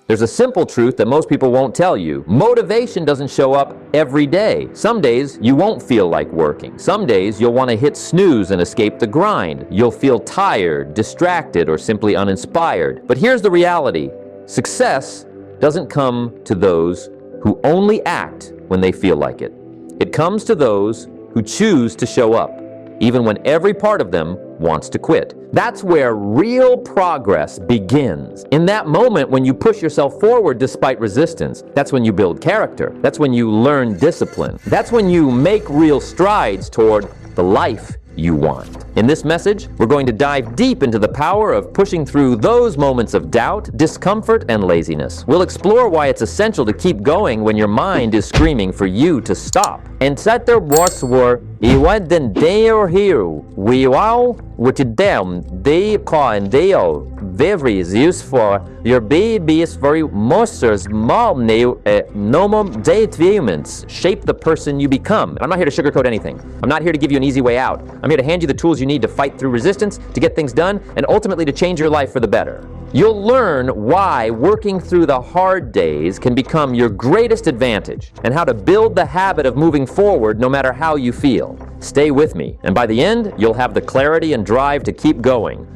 There's a simple truth that most people won't tell you. Motivation doesn't show up every day. Some days you won't feel like working. Some days you'll want to hit snooze and escape the grind. You'll feel tired, distracted, or simply uninspired. But here's the reality. Success doesn't come to those who only act when they feel like it. It comes to those who choose to show up, even when every part of them wants to quit. That's where real progress begins. In that moment when you push yourself forward despite resistance, that's when you build character. That's when you learn discipline. That's when you make real strides toward the life you want. In this message, we're going to dive deep into the power of pushing through those moments of doubt, discomfort, and laziness. We'll explore why it's essential to keep going when your mind is screaming for you to stop. And set their words were, "Iwan den deo hiru, we wow, which them they call and they are very useful. Your baby is very monsters, mom, normal datements shape the person you become." And I'm not here to sugarcoat anything. I'm not here to give you an easy way out. I'm here to hand you the tools you need to fight through resistance, to get things done, and ultimately to change your life for the better. You'll learn why working through the hard days can become your greatest advantage and how to build the habit of moving forward no matter how you feel. Stay with me, and by the end, you'll have the clarity and drive to keep going.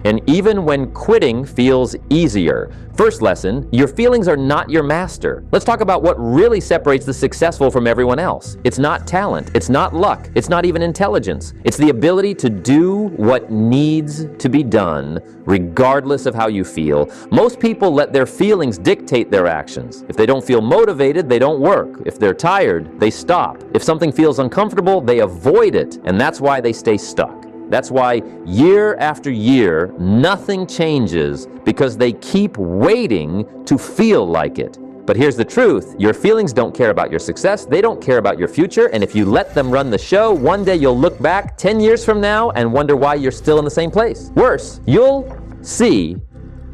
And even when quitting feels easier. First lesson, your feelings are not your master. Let's talk about what really separates the successful from everyone else. It's not talent, it's not luck, it's not even intelligence. It's the ability to do what needs to be done, regardless of how you feel. Most people let their feelings dictate their actions. If they don't feel motivated, they don't work. If they're tired, they stop. If something feels uncomfortable, they avoid it, and that's why they stay stuck. That's why year after year, nothing changes, because they keep waiting to feel like it. But here's the truth. Your feelings don't care about your success. They don't care about your future. And if you let them run the show, one day you'll look back 10 years from now and wonder why you're still in the same place. Worse, you'll see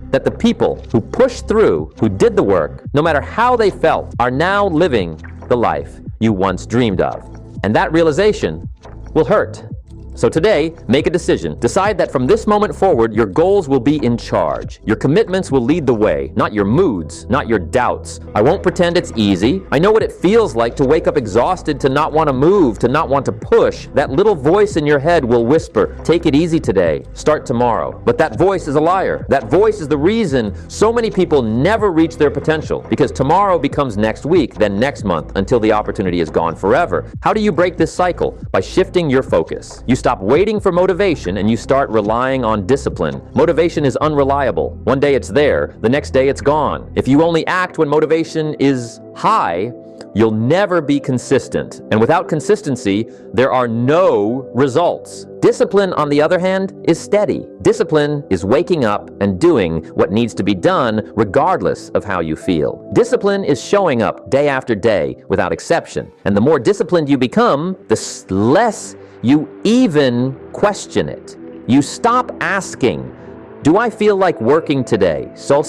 that the people who pushed through, who did the work, no matter how they felt, are now living the life you once dreamed of. And that realization will hurt. So today, make a decision. Decide that from this moment forward, your goals will be in charge. Your commitments will lead the way, not your moods, not your doubts. I won't pretend it's easy. I know what it feels like to wake up exhausted, to not want to move, to not want to push. That little voice in your head will whisper, "Take it easy today, start tomorrow." But that voice is a liar. That voice is the reason so many people never reach their potential, because tomorrow becomes next week, then next month, until the opportunity is gone forever. How do you break this cycle? By shifting your focus. You stop waiting for motivation and you start relying on discipline. Motivation is unreliable. One day it's there, the next day it's gone. If you only act when motivation is high, you'll never be consistent. And without consistency, there are no results. Discipline, on the other hand, is steady. Discipline is waking up and doing what needs to be done regardless of how you feel. Discipline is showing up day after day without exception. And the more disciplined you become, the less you even question it. You stop asking, "Do I feel like working today?" You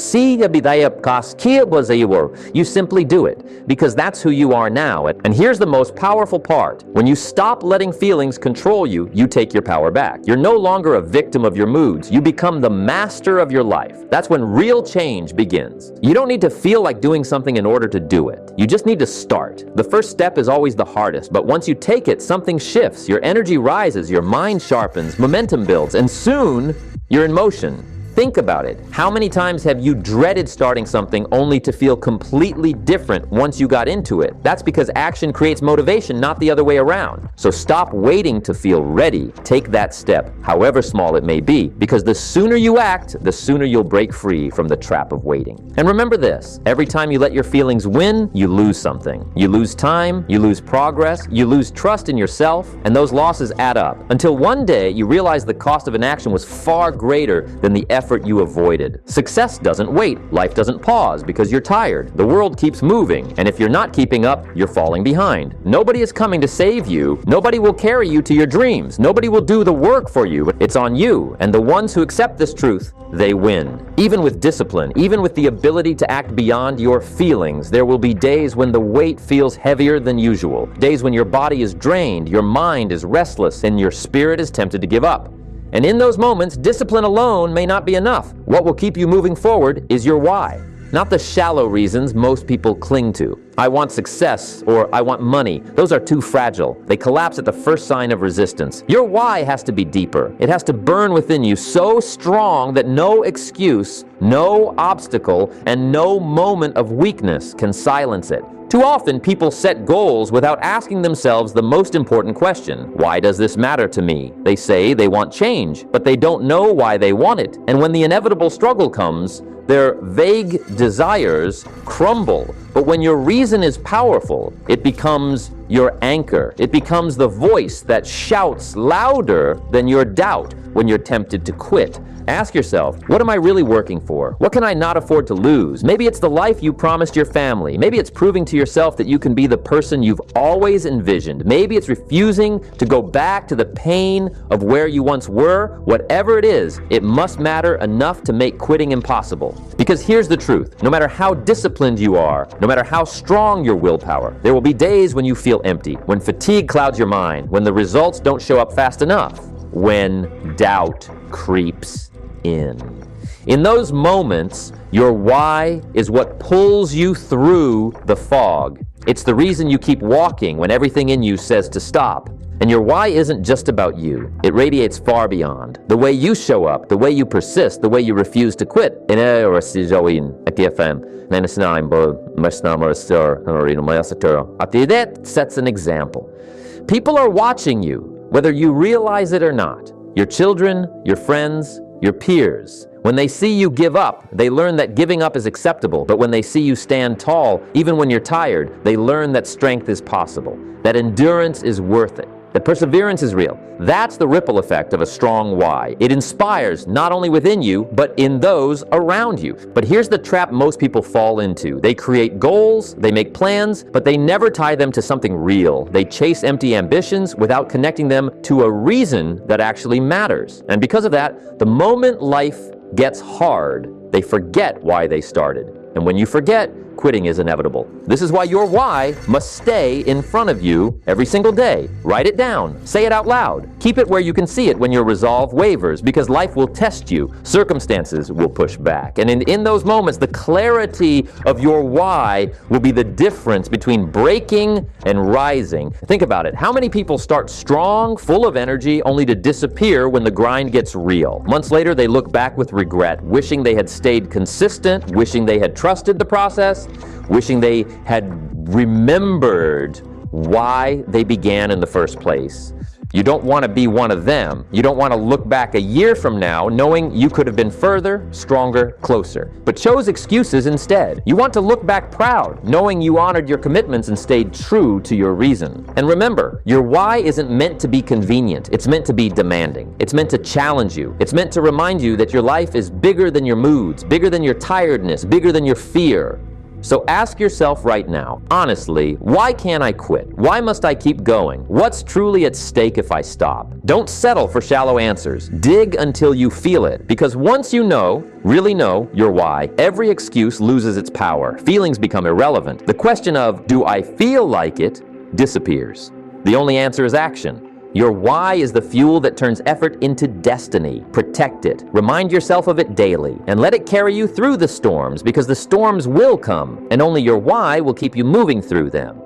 simply do it, because that's who you are now. And here's the most powerful part. When you stop letting feelings control you, you take your power back. You're no longer a victim of your moods. You become the master of your life. That's when real change begins. You don't need to feel like doing something in order to do it. You just need to start. The first step is always the hardest, but once you take it, something shifts. Your energy rises, your mind sharpens, momentum builds, and soon you're in motion. Think about it. How many times have you dreaded starting something only to feel completely different once you got into it? That's because action creates motivation, not the other way around. So stop waiting to feel ready. Take that step, however small it may be, because the sooner you act, the sooner you'll break free from the trap of waiting. And remember this, every time you let your feelings win, you lose something. You lose time, you lose progress, you lose trust in yourself, and those losses add up. Until one day you realize the cost of inaction was far greater than the effort you avoided. Success doesn't wait. Life doesn't pause because you're tired. The world keeps moving, and if you're not keeping up, you're falling behind. Nobody is coming to save you. Nobody will carry you to your dreams. Nobody will do the work for you. It's on you, and the ones who accept this truth, they win. Even with discipline, even with the ability to act beyond your feelings, there will be days when the weight feels heavier than usual. Days when your body is drained, your mind is restless, and your spirit is tempted to give up. And in those moments, discipline alone may not be enough. What will keep you moving forward is your why, not the shallow reasons most people cling to. I want success or I want money. Those are too fragile. They collapse at the first sign of resistance. Your why has to be deeper. It has to burn within you so strong that no excuse, no obstacle, and no moment of weakness can silence it. Too often, people set goals without asking themselves the most important question: why does this matter to me? They say they want change, but they don't know why they want it. And when the inevitable struggle comes, their vague desires crumble. But when your reason is powerful, it becomes your anchor. It becomes the voice that shouts louder than your doubt when you're tempted to quit. Ask yourself, what am I really working for? What can I not afford to lose? Maybe it's the life you promised your family. Maybe it's proving to yourself that you can be the person you've always envisioned. Maybe it's refusing to go back to the pain of where you once were. Whatever it is, it must matter enough to make quitting impossible. Because here's the truth. No matter how disciplined you are, no matter how strong your willpower, there will be days when you feel empty, when fatigue clouds your mind, when the results don't show up fast enough, when doubt creeps in. In those moments, your why is what pulls you through the fog. It's the reason you keep walking when everything in you says to stop. And your why isn't just about you. It radiates far beyond. The way you show up, the way you persist, the way you refuse to quit. That sets an example. People are watching you, whether you realize it or not. Your children, your friends, your peers. When they see you give up, they learn that giving up is acceptable. But when they see you stand tall, even when you're tired, they learn that strength is possible, that endurance is worth it, that perseverance is real. That's the ripple effect of a strong why. It inspires not only within you, but in those around you. But here's the trap most people fall into. They create goals, they make plans, but they never tie them to something real. They chase empty ambitions without connecting them to a reason that actually matters. And because of that, the moment life gets hard, they forget why they started. And when you forget, quitting is inevitable. This is why your why must stay in front of you every single day. Write it down. Say it out loud. Keep it where you can see it when your resolve wavers, because life will test you. Circumstances will push back. And in those moments, the clarity of your why will be the difference between breaking and rising. Think about it. How many people start strong, full of energy, only to disappear when the grind gets real? Months later, they look back with regret, wishing they had stayed consistent, wishing they had trusted the process, wishing they had remembered why they began in the first place. You don't want to be one of them. You don't want to look back a year from now knowing you could have been further, stronger, closer, but chose excuses instead. You want to look back proud, knowing you honored your commitments and stayed true to your reason. And remember, your why isn't meant to be convenient. It's meant to be demanding. It's meant to challenge you. It's meant to remind you that your life is bigger than your moods, bigger than your tiredness, bigger than your fear. So ask yourself right now, honestly, why can't I quit? Why must I keep going? What's truly at stake if I stop? Don't settle for shallow answers. Dig until you feel it, because once you know, really know your why, every excuse loses its power. Feelings become irrelevant. The question of, do I feel like it, disappears. The only answer is action. Your why is the fuel that turns effort into destiny. Protect it. Remind yourself of it daily, and let it carry you through the storms, because the storms will come, and only your why will keep you moving through them.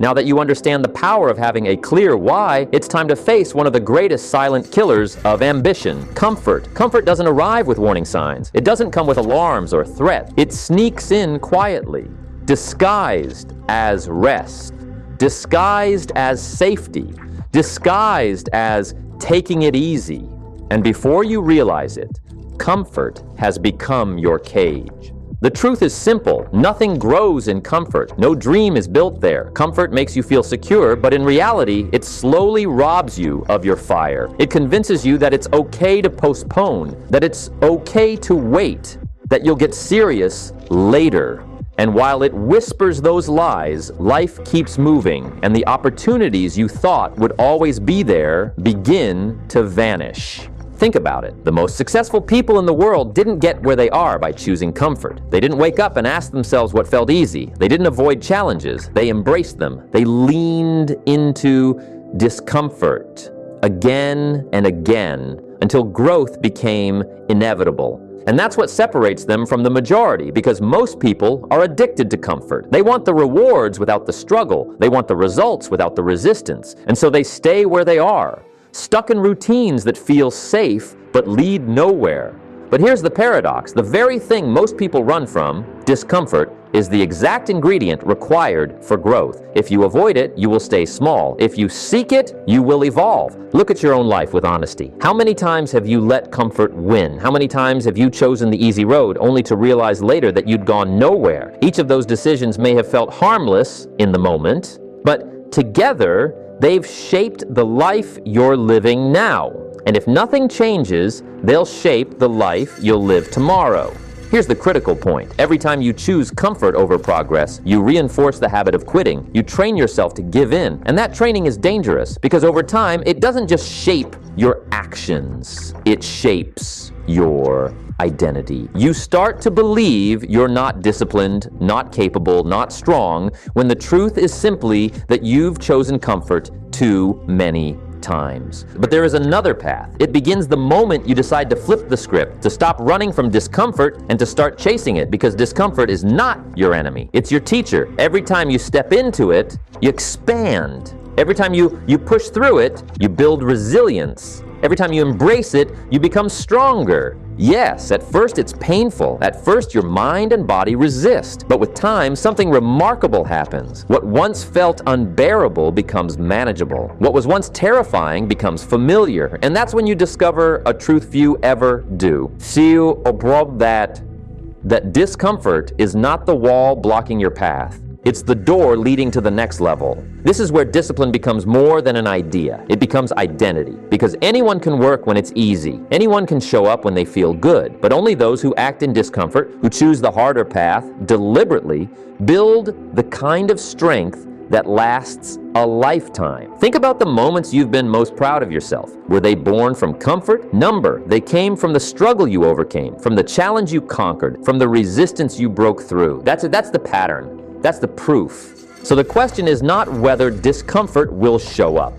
Now that you understand the power of having a clear why, it's time to face one of the greatest silent killers of ambition: comfort. Comfort doesn't arrive with warning signs. It doesn't come with alarms or threats. It sneaks in quietly, disguised as rest, disguised as safety, disguised as taking it easy. And before you realize it, comfort has become your cage. The truth is simple. Nothing grows in comfort. No dream is built there. Comfort makes you feel secure, but in reality, it slowly robs you of your fire. It convinces you that it's okay to postpone, that it's okay to wait, that you'll get serious later. And while it whispers those lies, life keeps moving, and the opportunities you thought would always be there begin to vanish. Think about it. The most successful people in the world didn't get where they are by choosing comfort. They didn't wake up and ask themselves what felt easy. They didn't avoid challenges. They embraced them. They leaned into discomfort again and again until growth became inevitable. And that's what separates them from the majority, because most people are addicted to comfort. They want the rewards without the struggle. They want the results without the resistance. And so they stay where they are, stuck in routines that feel safe but lead nowhere. But here's the paradox. The very thing most people run from, discomfort, is the exact ingredient required for growth. If you avoid it, you will stay small. If you seek it, you will evolve. Look at your own life with honesty. How many times have you let comfort win? How many times have you chosen the easy road only to realize later that you'd gone nowhere? Each of those decisions may have felt harmless in the moment, but together, they've shaped the life you're living now. And if nothing changes, they'll shape the life you'll live tomorrow. Here's the critical point. Every time you choose comfort over progress, you reinforce the habit of quitting. You train yourself to give in. And that training is dangerous because over time, it doesn't just shape your actions. It shapes your identity. You start to believe you're not disciplined, not capable, not strong, when the truth is simply that you've chosen comfort too many times. But there is another path. It begins the moment you decide to flip the script, to stop running from discomfort and to start chasing it, because discomfort is not your enemy. It's your teacher. Every time you step into it, you expand. Every time you push through it, you build resilience. Every time you embrace it, you become stronger. Yes, at first it's painful. At first your mind and body resist. But with time, something remarkable happens. What once felt unbearable becomes manageable. What was once terrifying becomes familiar. And that's when you discover a truth few ever do. See you abroad that discomfort is not the wall blocking your path. It's the door leading to the next level. This is where discipline becomes more than an idea. It becomes identity. Because anyone can work when it's easy. Anyone can show up when they feel good. But only those who act in discomfort, who choose the harder path deliberately, build the kind of strength that lasts a lifetime. Think about the moments you've been most proud of yourself. Were they born from comfort? Number. They came from the struggle you overcame, from the challenge you conquered, from the resistance you broke through. That's the pattern. That's the proof. So the question is not whether discomfort will show up.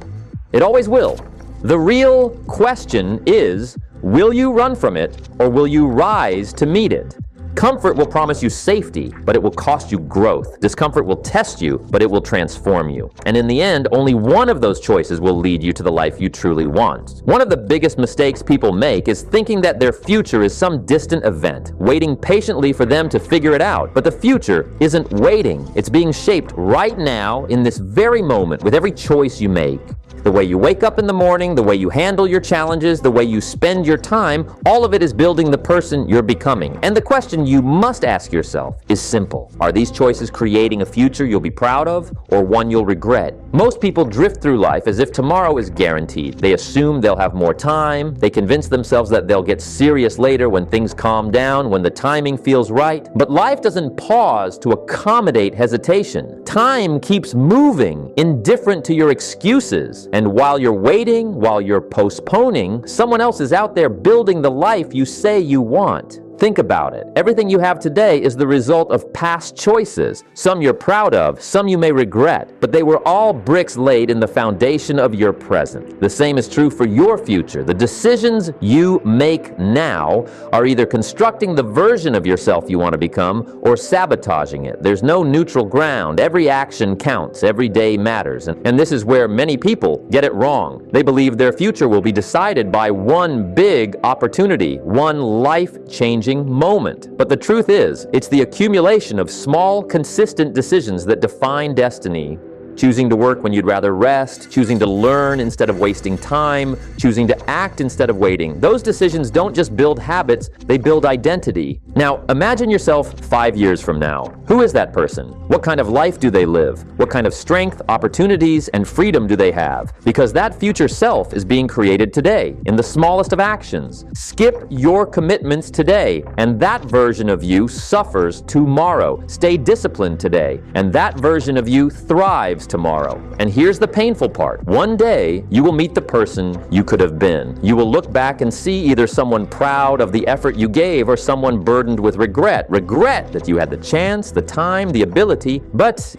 It always will. The real question is, will you run from it or will you rise to meet it? Comfort will promise you safety, but it will cost you growth. Discomfort will test you, but it will transform you. And in the end, only one of those choices will lead you to the life you truly want. One of the biggest mistakes people make is thinking that their future is some distant event, waiting patiently for them to figure it out. But the future isn't waiting. It's being shaped right now in this very moment with every choice you make. The way you wake up in the morning, the way you handle your challenges, the way you spend your time, all of it is building the person you're becoming. And the question you must ask yourself is simple. Are these choices creating a future you'll be proud of or one you'll regret? Most people drift through life as if tomorrow is guaranteed. They assume they'll have more time. They convince themselves that they'll get serious later when things calm down, when the timing feels right. But life doesn't pause to accommodate hesitation. Time keeps moving, indifferent to your excuses. And while you're waiting, while you're postponing, someone else is out there building the life you say you want. Think about it. Everything you have today is the result of past choices. Some you're proud of, some you may regret, but they were all bricks laid in the foundation of your present. The same is true for your future. The decisions you make now are either constructing the version of yourself you want to become or sabotaging it. There's no neutral ground. Every action counts. Every day matters. And this is where many people get it wrong. They believe their future will be decided by one big opportunity, one life-changing moment. But the truth is, it's the accumulation of small, consistent decisions that define destiny. Choosing to work when you'd rather rest, choosing to learn instead of wasting time, choosing to act instead of waiting. Those decisions don't just build habits, they build identity. Now, imagine yourself 5 years from now. Who is that person? What kind of life do they live? What kind of strength, opportunities, and freedom do they have? Because that future self is being created today, in the smallest of actions. Skip your commitments today, and that version of you suffers tomorrow. Stay disciplined today, and that version of you thrives tomorrow. And here's the painful part. One day, you will meet the person you could have been. You will look back and see either someone proud of the effort you gave or someone burdened with regret. Regret that you had the chance, the time, the ability, but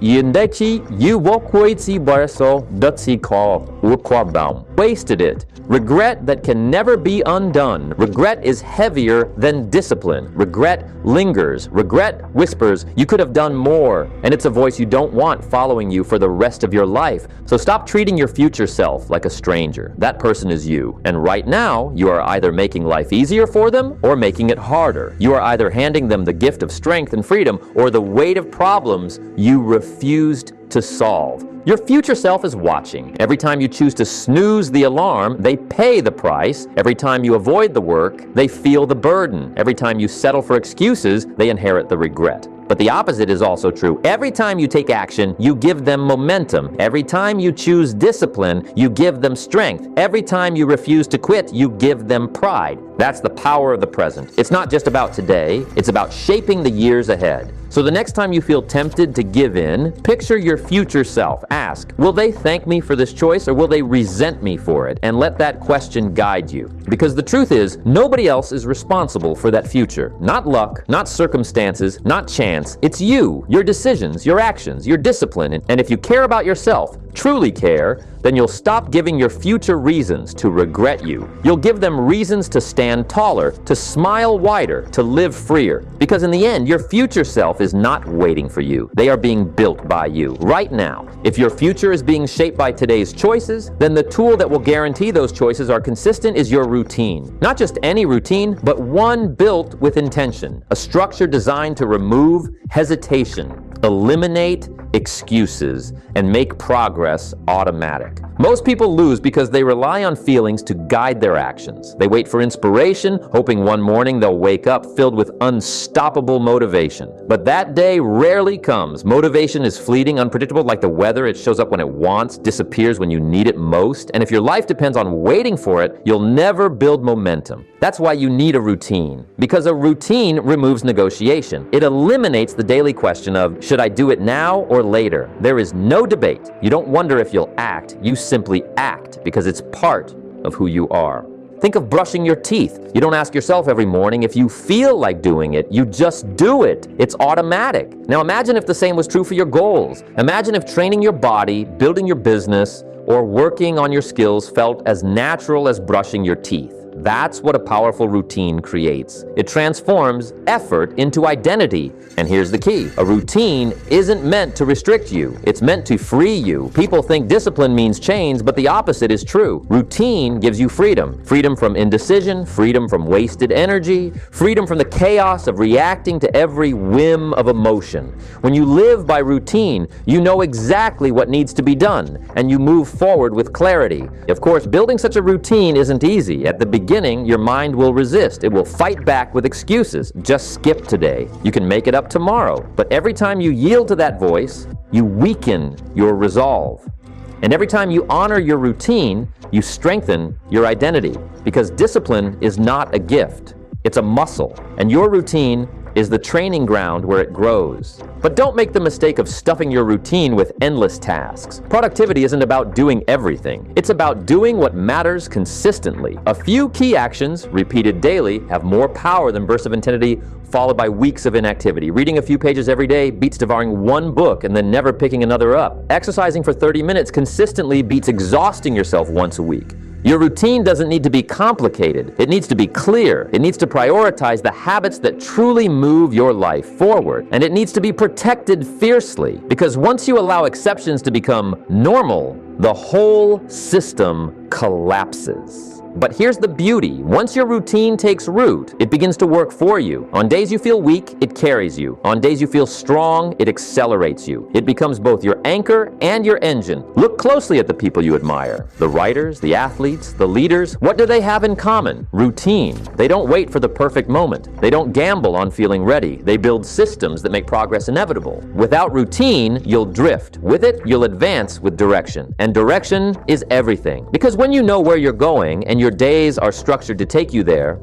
wasted it. Regret that can never be undone. Regret is heavier than discipline. Regret lingers. Regret whispers, you could have done more. And it's a voice you don't want following you for the rest of your life. So stop treating your future self like a stranger. That person is you. And right now, you are either making life easier for them or making it harder. You are either handing them the gift of strength and freedom or the weight of problems you refused to solve. Your future self is watching. Every time you choose to snooze the alarm, they pay the price. Every time you avoid the work, they feel the burden. Every time you settle for excuses, they inherit the regret. But the opposite is also true. Every time you take action, you give them momentum. Every time you choose discipline, you give them strength. Every time you refuse to quit, you give them pride. That's the power of the present. It's not just about today, it's about shaping the years ahead. So the next time you feel tempted to give in, picture your future self. Ask, will they thank me for this choice or will they resent me for it? And let that question guide you. Because the truth is, nobody else is responsible for that future. Not luck, not circumstances, not chance. It's you, your decisions, your actions, your discipline. And if you care about yourself, truly care, then you'll stop giving your future reasons to regret you. You'll give them reasons to stand taller, to smile wider, to live freer. Because in the end, your future self is not waiting for you. They are being built by you right now. If your future is being shaped by today's choices, then the tool that will guarantee those choices are consistent is your routine. Not just any routine, but one built with intention. A structure designed to remove hesitation, eliminate excuses, and make progress automatic. Most people lose because they rely on feelings to guide their actions. They wait for inspiration, hoping one morning they'll wake up filled with unstoppable motivation. But that day rarely comes. Motivation is fleeting, unpredictable, like the weather. It shows up when it wants, disappears when you need it most. And if your life depends on waiting for it, you'll never build momentum. That's why you need a routine. Because a routine removes negotiation. It eliminates the daily question of, should I do it now or later? There is no debate. You don't wonder if you'll act. You simply act because it's part of who you are. Think of brushing your teeth. You don't ask yourself every morning if you feel like doing it. You just do it. It's automatic. Now imagine if the same was true for your goals. Imagine if training your body, building your business, or working on your skills felt as natural as brushing your teeth. That's what a powerful routine creates. It transforms effort into identity. And here's the key. A routine isn't meant to restrict you. It's meant to free you. People think discipline means chains, but the opposite is true. Routine gives you freedom. Freedom from indecision, freedom from wasted energy, freedom from the chaos of reacting to every whim of emotion. When you live by routine, you know exactly what needs to be done, and you move forward with clarity. Of course, building such a routine isn't easy. At the beginning, your mind will resist. It will fight back with excuses. Just skip today. You can make it up tomorrow. But every time you yield to that voice, you weaken your resolve. And every time you honor your routine, you strengthen your identity. Because discipline is not a gift. It's a muscle. And your routine is the training ground where it grows. But don't make the mistake of stuffing your routine with endless tasks. Productivity isn't about doing everything. It's about doing what matters consistently. A few key actions, repeated daily, have more power than bursts of intensity followed by weeks of inactivity. Reading a few pages every day beats devouring one book and then never picking another up. Exercising for 30 minutes consistently beats exhausting yourself once a week. Your routine doesn't need to be complicated. It needs to be clear. It needs to prioritize the habits that truly move your life forward. And it needs to be protected fiercely. Because once you allow exceptions to become normal, the whole system collapses. But here's the beauty. Once your routine takes root, it begins to work for you. On days you feel weak, it carries you. On days you feel strong, it accelerates you. It becomes both your anchor and your engine. Look closely at the people you admire. The writers, the athletes, the leaders. What do they have in common? Routine. They don't wait for the perfect moment. They don't gamble on feeling ready. They build systems that make progress inevitable. Without routine, you'll drift. With it, you'll advance with direction. And direction is everything. Because when you know where you're going and your days are structured to take you there,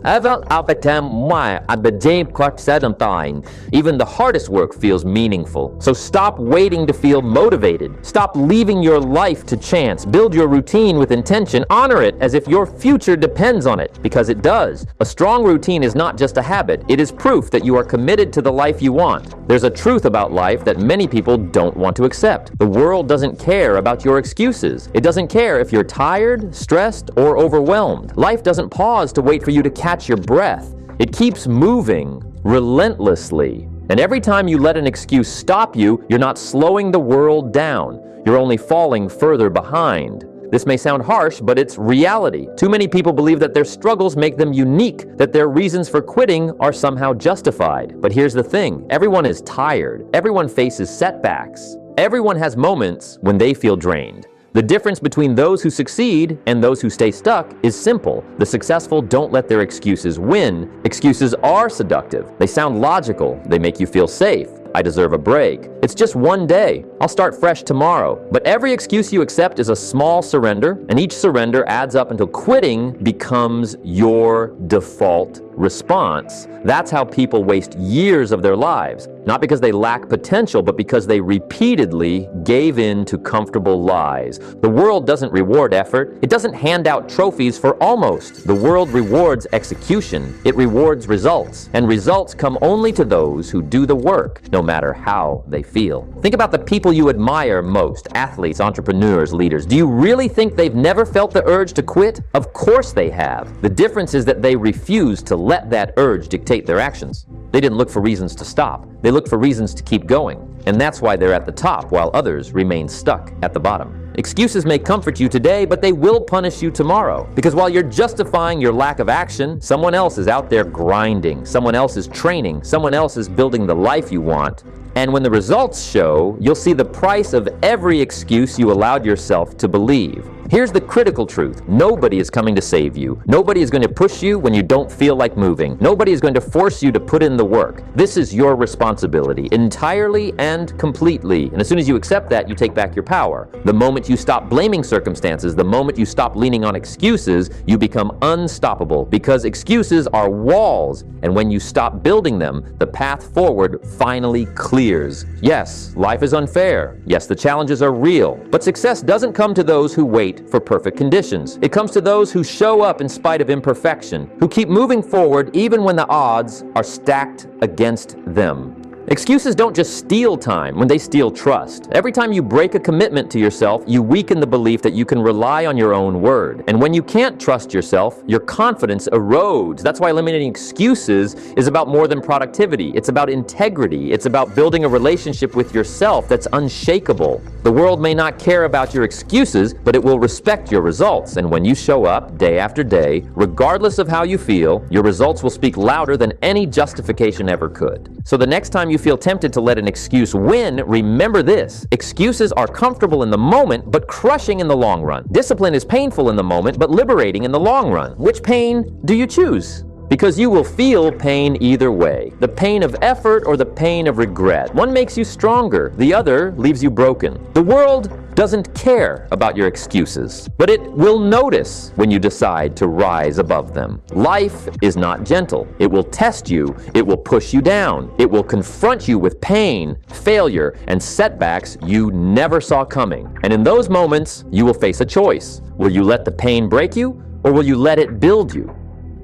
even the hardest work feels meaningful. So stop waiting to feel motivated. Stop leaving your life to chance. Build your routine with intention. Honor it as if your future depends on it, because it does. A strong routine is not just a habit. It is proof that you are committed to the life you want. There's a truth about life that many people don't want to accept. The world doesn't care about your excuses. It doesn't care if you're tired, stressed, or overwhelmed. Life doesn't pause to wait for you to catch your breath. It keeps moving relentlessly. And every time you let an excuse stop you, you're not slowing the world down. You're only falling further behind. This may sound harsh, but it's reality. Too many people believe that their struggles make them unique, that their reasons for quitting are somehow justified. But here's the thing, everyone is tired. Everyone faces setbacks. Everyone has moments when they feel drained. The difference between those who succeed and those who stay stuck is simple. The successful don't let their excuses win. Excuses are seductive. They sound logical. They make you feel safe. I deserve a break. It's just one day. I'll start fresh tomorrow. But every excuse you accept is a small surrender, and each surrender adds up until quitting becomes your default response. That's how people waste years of their lives, not because they lack potential, but because they repeatedly gave in to comfortable lies. The world doesn't reward effort. It doesn't hand out trophies for almost. The world rewards execution. It rewards results, and results come only to those who do the work, no matter how they feel. Think about the people you admire most, athletes, entrepreneurs, leaders. Do you really think they've never felt the urge to quit? Of course they have. The difference is that they refuse to let that urge dictate their actions. They didn't look for reasons to stop. They looked for reasons to keep going. And that's why they're at the top while others remain stuck at the bottom. Excuses may comfort you today, but they will punish you tomorrow. Because while you're justifying your lack of action, someone else is out there grinding. Someone else is training. Someone else is building the life you want. And when the results show, you'll see the price of every excuse you allowed yourself to believe. Here's the critical truth. Nobody is coming to save you. Nobody is going to push you when you don't feel like moving. Nobody is going to force you to put in the work. This is your responsibility, entirely and completely. And as soon as you accept that, you take back your power. The moment you stop blaming circumstances, the moment you stop leaning on excuses, you become unstoppable, because excuses are walls. And when you stop building them, the path forward finally clears. Yes, life is unfair. Yes, the challenges are real. But success doesn't come to those who wait for perfect conditions. It comes to those who show up in spite of imperfection, who keep moving forward even when the odds are stacked against them. Excuses don't just steal time when they steal trust. Every time you break a commitment to yourself, you weaken the belief that you can rely on your own word. And when you can't trust yourself, your confidence erodes. That's why eliminating excuses is about more than productivity. It's about integrity. It's about building a relationship with yourself that's unshakable. The world may not care about your excuses, but it will respect your results. And when you show up day after day, regardless of how you feel, your results will speak louder than any justification ever could. So the next time you feel tempted to let an excuse win, remember this: excuses are comfortable in the moment, but crushing in the long run. Discipline is painful in the moment, but liberating in the long run. Which pain do you choose? Because you will feel pain either way. The pain of effort or the pain of regret. One makes you stronger, the other leaves you broken. The world doesn't care about your excuses, but it will notice when you decide to rise above them. Life is not gentle. It will test you. It will push you down. It will confront you with pain, failure, and setbacks you never saw coming. And in those moments, you will face a choice. Will you let the pain break you, or will you let it build you?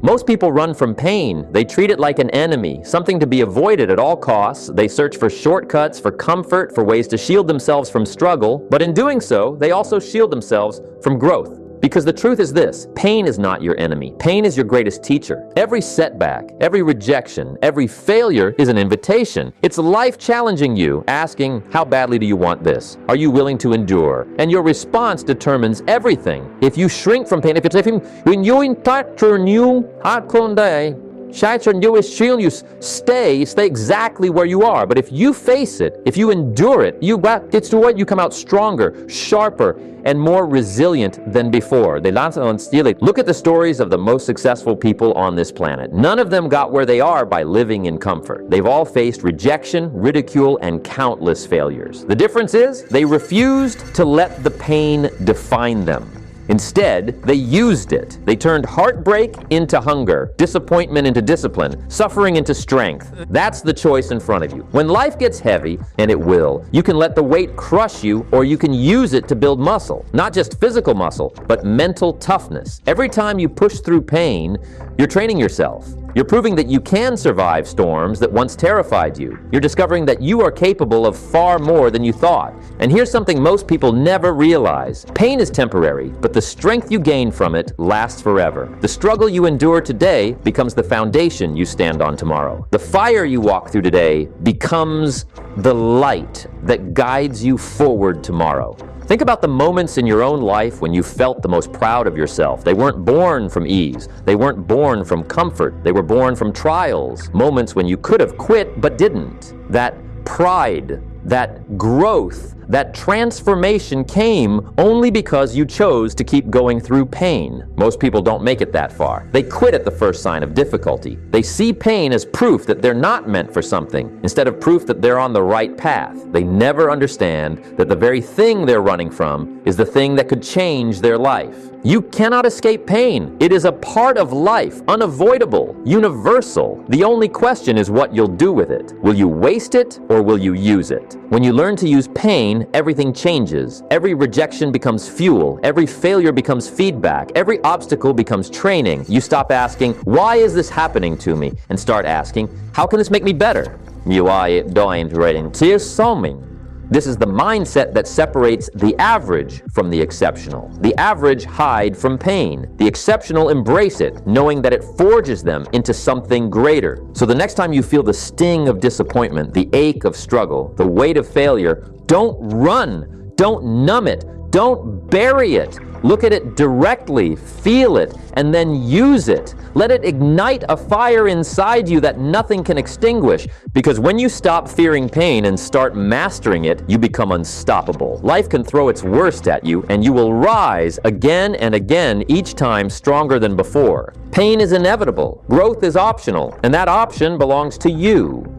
Most people run from pain. They treat it like an enemy, something to be avoided at all costs. They search for shortcuts, for comfort, for ways to shield themselves from struggle. But in doing so, they also shield themselves from growth. Because the truth is this: pain is not your enemy. Pain is your greatest teacher. Every setback, every rejection, every failure is an invitation. It's life challenging you, asking, how badly do you want this? Are you willing to endure? And your response determines everything. If you shrink from pain, if you're saying, when you you stay exactly where you are. But if you face it, if you endure it, you come out stronger, sharper, and more resilient than before. Look at the stories of the most successful people on this planet. None of them got where they are by living in comfort. They've all faced rejection, ridicule, and countless failures. The difference is they refused to let the pain define them. Instead, they used it. They turned heartbreak into hunger, disappointment into discipline, suffering into strength. That's the choice in front of you. When life gets heavy, and it will, you can let the weight crush you, or you can use it to build muscle. Not just physical muscle, but mental toughness. Every time you push through pain, you're training yourself. You're proving that you can survive storms that once terrified you. You're discovering that you are capable of far more than you thought. And here's something most people never realize. Pain is temporary, but the strength you gain from it lasts forever. The struggle you endure today becomes the foundation you stand on tomorrow. The fire you walk through today becomes the light that guides you forward tomorrow. Think about the moments in your own life when you felt the most proud of yourself. They weren't born from ease. They weren't born from comfort. They were born from trials. Moments when you could have quit but didn't. That pride, that growth, that transformation came only because you chose to keep going through pain. Most people don't make it that far. They quit at the first sign of difficulty. They see pain as proof that they're not meant for something, instead of proof that they're on the right path. They never understand that the very thing they're running from is the thing that could change their life. You cannot escape pain. It is a part of life, unavoidable, universal. The only question is what you'll do with it. Will you waste it or will you use it? When you learn to use pain, everything changes. Every rejection becomes fuel. Every failure becomes feedback. Every obstacle becomes training. You stop asking, why is this happening to me? And start asking, how can this make me better? This is the mindset that separates the average from the exceptional. The average hide from pain. The exceptional embrace it, knowing that it forges them into something greater. So the next time you feel the sting of disappointment, the ache of struggle, the weight of failure, don't run, don't numb it, don't bury it. Look at it directly, feel it, and then use it. Let it ignite a fire inside you that nothing can extinguish. Because when you stop fearing pain and start mastering it, you become unstoppable. Life can throw its worst at you, and you will rise again and again, each time stronger than before. Pain is inevitable. Growth is optional, and that option belongs to you.